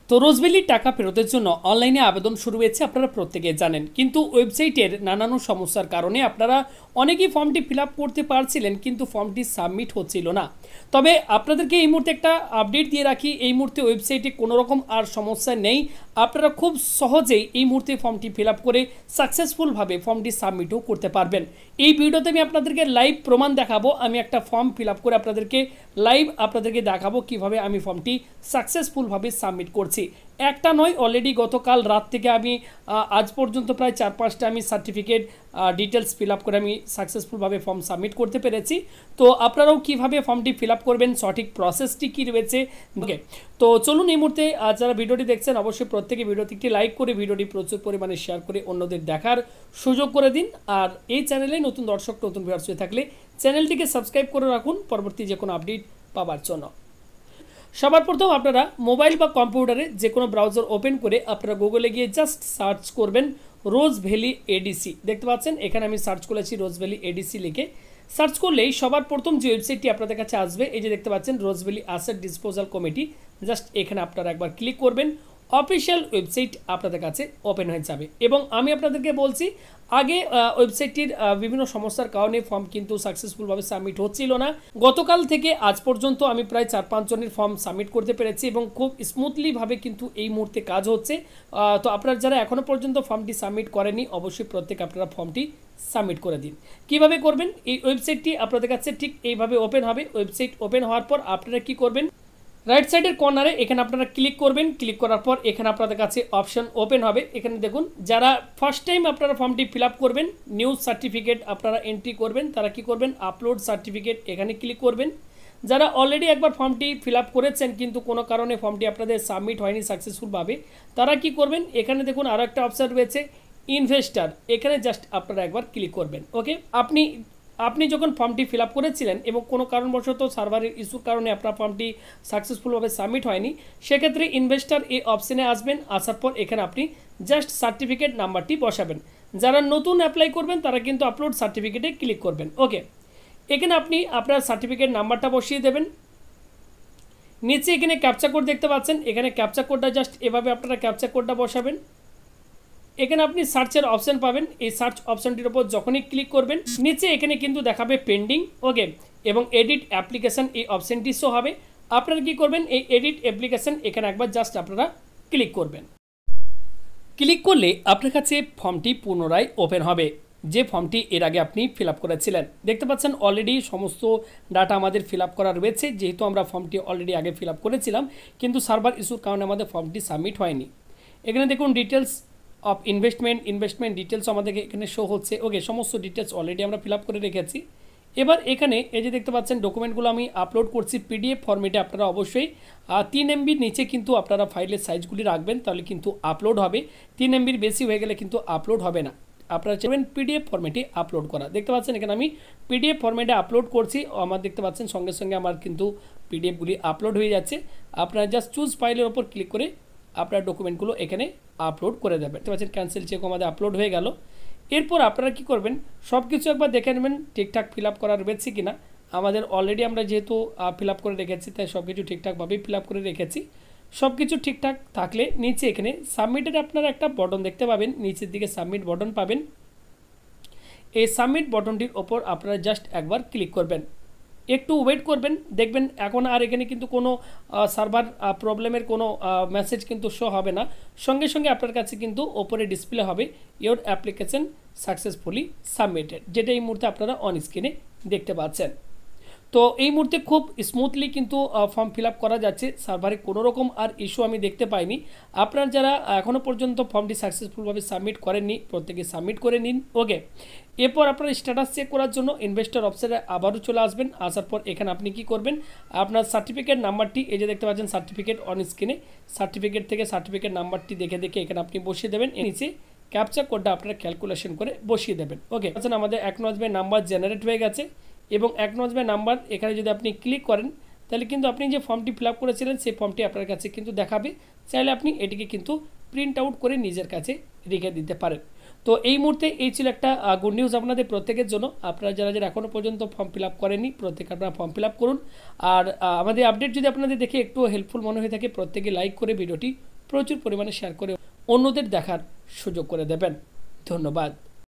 তো রোজভ্যালি টাকা ফেরতের জন্য অনলাইনে আবেদন শুরু হয়েছে, আপনারা প্রত্যেকে জানেন। কিন্তু ওয়েবসাইটের নানান সমস্যার কারণে আপনারা অনেকেই ফর্মটি ফিল আপ করতে পারছিলেন, কিন্তু ফর্মটি সাবমিট হচ্ছিল না। তবে আপনাদেরকে এই মুহূর্তে একটা আপডেট দিয়ে রাখি, এই মুহূর্তে ওয়েবসাইটে কোনো রকম আর সমস্যা নেই। আপনারা খুব সহজেই এই মুহূর্তে ফর্মটি ফিল আপ করে সাকসেসফুলভাবে ফর্মটি সাবমিটও করতে পারবেন। এই ভিডিওতে আমি আপনাদেরকে লাইভ প্রমাণ দেখাবো। আমি একটা ফর্ম ফিল আপ করে আপনাদেরকে দেখাবো কিভাবে আমি ফর্মটি সাকসেসফুলভাবে সাবমিট করছি। একটা নয়, অলরেডি গতকাল রাত থেকে আমি আজ পর্যন্ত প্রায় 4-5টা আমি সার্টিফিকেট ডিটেলস ফিল আপ করে আমি সাকসেসফুলভাবে ফর্ম সাবমিট করতে পেরেছি। তো আপনারাও কিভাবে ফর্মটি ফিল আপ করবেন, সঠিক প্রসেসটি কী রয়েছে, ওকে। তো চলুন, এই মুহূর্তে যারা ভিডিওটি দেখছেন অবশ্যই প্রত্যেকে ভিডিওটি একটি লাইক করে ভিডিওটি প্রচুর পরিমাণে শেয়ার করে অন্যদের দেখার সুযোগ করে দিন। আর এই চ্যানেলে নতুন দর্শক, নতুন ভিউয়ার্স হয়ে থাকলে চ্যানেলটিকে সাবস্ক্রাইব করে রাখুন পরবর্তী যে কোনো আপডেট পাওয়ার জন্য। সবার প্রথম আপনারা মোবাইল বা কম্পিউটারে যে কোনো ব্রাউজার ওপেন করে আপনারা গুগলে গিয়ে জাস্ট সার্চ করবেন রোজভ্যালি এডিসি। দেখতে পাচ্ছেন এখানে আমি সার্চ করেছি রোজভ্যালি এডিসি লিখে। সার্চ করলেই সবার প্রথম যে ওয়েবসাইটটি আপনাদের কাছে আসবে, এই যে দেখতে পাচ্ছেন Rose Valley asset disposal committee. Just এখানে আপনারা একবার ক্লিক করবেন, অফিসিয়াল ওয়েবসাইট আপনাদের কাছে ওপেন হয়ে যাবে। এবং আমি আপনাদেরকে বলছি, আগে ওয়েবসাইটটির বিভিন্ন সমস্যার কারণে ফর্ম কিন্তু সাকসেসফুলভাবে সাবমিট হচ্ছিল না। গতকাল থেকে আজ পর্যন্ত আমি প্রায় 4-5 জনের ফর্ম সাবমিট করতে পেরেছি এবং খুব স্মুথলিভাবে কিন্তু এই মুহূর্তে কাজ হচ্ছে। তো আপনারা যারা এখনও পর্যন্ত ফর্মটি সাবমিট করেনি, অবশ্যই প্রত্যেক আপনারা ফর্মটি সাবমিট করে দিন। কিভাবে করবেন, এই ওয়েবসাইটটি আপনাদের কাছে ঠিক এইভাবে ওপেন হবে। ওয়েবসাইট ওপেন হওয়ার পর আপনারা কি করবেন, রাইট সাইডের কর্নারে এখানে আপনারা ক্লিক করবেন। ক্লিক করার পর এখানে আপনাদের কাছে অপশন ওপেন হবে। এখানে দেখুন, যারা ফার্স্ট টাইম আপনারা ফর্মটি ফিল আপ করবেন, নিউ সার্টিফিকেট আপনারা এন্ট্রি করবেন, তারা কি করবেন, আপলোড সার্টিফিকেট এখানে ক্লিক করবেন। যারা অলরেডি একবার ফর্মটি ফিল আপ করেছেন কিন্তু কোনো কারণে ফর্মটি আপনাদের সাবমিট হয়নি সাকসেসফুলভাবে, তারা কি করবেন, এখানে দেখুন আরও একটা অপশন রয়েছে ইনভেস্টার, এখানে জাস্ট আপনারা একবার ক্লিক করবেন। ওকে, আপনি যখন ফর্মটি ফিল আপ করেছিলেন এবং কোনো কারণবশত সার্ভারের ইস্যুর কারণে আপনার ফর্মটি সাকসেসফুলভাবে সাবমিট হয়নি, সেক্ষেত্রে ইনভেস্টার এই অপশানে আসবেন। আসার পর এখানে আপনি জাস্ট সার্টিফিকেট নাম্বারটি বসাবেন। যারা নতুন অ্যাপ্লাই করবেন তারা কিন্তু আপলোড সার্টিফিকেটে ক্লিক করবেন। ওকে, এখানে আপনি আপনার সার্টিফিকেট নাম্বারটা বসিয়ে দেবেন। নিচে এখানে ক্যাপচা কোড দেখতে পাচ্ছেন, এখানে ক্যাপচা কোডটা জাস্ট এভাবে আপনারা ক্যাপচা কোডটা বসাবেন। এখানে আপনি সার্চের অপশন পাবেন, এই সার্চ অপশনটির উপর যখনই ক্লিক করবেন নিচে এখানে কিন্তু দেখাবে পেন্ডিং, ওকে, এবং এডিট অ্যাপ্লিকেশন এই অপশনটি শো হবে। আপনারা কি করবেন, এই এডিট অ্যাপ্লিকেশন এখানে একবার জাস্ট আপনারা ক্লিক করবেন। ক্লিক করলে আপনার কাছে ফর্মটি পুনরায় ওপেন হবে, যে ফর্মটি এর আগে আপনি ফিল আপ করেছিলেন। দেখতে পাচ্ছেন অলরেডি সমস্ত ডাটা আমাদের ফিল আপ করা রয়েছে, যেহেতু আমরা ফর্মটি অলরেডি আগে ফিল আপ করেছিলাম কিন্তু সার্ভার ইস্যুর কারণে আমাদের ফর্মটি সাবমিট হয়নি। এখানে দেখুন ডিটেলস অফ ইনভেস্টমেন্ট ডিটেলস আমাদেরকে এখানে শো হচ্ছে। ওকে, সমস্ত ডিটেলস অলরেডি আমরা ফিল আপ করে রেখেছি। এবার এখানে এই যে দেখতে পাচ্ছেন ডকুমেন্টগুলো আমি আপলোড করছি পিডিএফ ফরম্যাটে। আপনারা অবশ্যই 3 MB নিচে কিন্তু আপনারা ফাইলের সাইজগুলি রাখবেন, তাহলে কিন্তু আপলোড হবে। 3 MBর বেশি হয়ে গেলে কিন্তু আপলোড হবে না। আপনারা চাইবেন পিডিএফ ফরম্যাটে আপলোড করা। দেখতে পাচ্ছেন এখানে আমি পিডিএফ ফরম্যাটে আপলোড করছি। আমার দেখতে পাচ্ছেন সঙ্গে সঙ্গে আমার কিন্তু পিডিএফগুলি আপলোড হয়ে যাচ্ছে। আপনারা জাস্ট চুজ ফাইলের ওপর ক্লিক করে আপনার ডকুমেন্টগুলো এখানে আপলোড করে দেবেন। দেখতে পাচ্ছেন ক্যান্সেল চেক আমাদের আপলোড হয়ে গেল। এরপর আপনারা কি করবেন, সব কিছু একবার দেখে নেবেন ঠিকঠাক ফিল আপ করা রয়েছে কিনা। আমাদের অলরেডি আমরা যেহেতু ফিল আপ করে রেখেছি তাই সব কিছু ঠিকঠাকভাবেই ফিল আপ করে রেখেছি। সব কিছু ঠিকঠাক থাকলে নিচে এখানে সাবমিটের আপনারা একটা বটন দেখতে পাবেন, নিচের দিকে সাবমিট বটন পাবেন। এই সাবমিট বটনটির ওপর আপনারা জাস্ট একবার ক্লিক করবেন, একটু ওয়েট করবেন। দেখবেন এখন আর এখানে কিন্তু কোনো সার্ভার প্রবলেমের কোনো মেসেজ কিন্তু শো হবে না। সঙ্গে সঙ্গে আপনার কাছে কিন্তু ওপরে ডিসপ্লে হবে ইওর অ্যাপ্লিকেশন সাকসেসফুলি সাবমিটেড, যেটা এই মুহূর্তে আপনারা অন স্ক্রিনে দেখতে পাচ্ছেন। তো এই মুহূর্তে খুব স্মুথলি কিন্তু ফর্ম ফিল আপ করা যাচ্ছে, সার্ভারে কোনো রকম আর ইস্যু আমি দেখতে পাইনি। আপনারা যারা এখনও পর্যন্ত ফর্মটি সাকসেসফুলভাবে সাবমিট করেননি প্রত্যেকে সাবমিট করে নিন। ওকে, এরপর আপনার স্ট্যাটাস চেক করার জন্য ইনভেস্টর অপশনে আবারও চলে আসবেন। আসার পর এখানে আপনি কি করবেন, আপনার সার্টিফিকেট নাম্বারটি এই যে দেখতে পাচ্ছেন সার্টিফিকেট অন স্ক্রিনে, সার্টিফিকেট থেকে সার্টিফিকেট নাম্বারটি দেখে এখানে আপনি বসিয়ে দেবেন। নিচে ক্যাপচা কোডটা আপনারা ক্যালকুলেশন করে বসিয়ে দেবেন। ওকে, আচ্ছা, আমাদের অ্যাকনলেজমেন্ট নাম্বার জেনারেট হয়ে গেছে এবং অ্যাকনলেজমেন্ট নাম্বার এখানে যদি আপনি ক্লিক করেন তাহলে কিন্তু আপনি যে ফর্মটি ফিল আপ করেছিলেন সেই ফর্মটি আপনার কাছে কিন্তু দেখাবে। চাইলে আপনি এটিকে কিন্তু প্রিন্ট আউট করে নিজের কাছে রেখে দিতে পারেন। তো এই মুহূর্তে এই ছিল একটা গুড নিউজ আপনাদের প্রত্যেকের জন্য। আপনারা যারা এখনও পর্যন্ত ফর্ম ফিল আপ করেননি প্রত্যেকে আপনারা ফর্ম ফিল আপ করুন। আর আমাদের আপডেট যদি আপনাদের দেখে একটু হেল্পফুল মনে হয়ে থাকে প্রত্যেকে লাইক করে ভিডিওটি প্রচুর পরিমাণে শেয়ার করে অন্যদের দেখার সুযোগ করে দেবেন। ধন্যবাদ।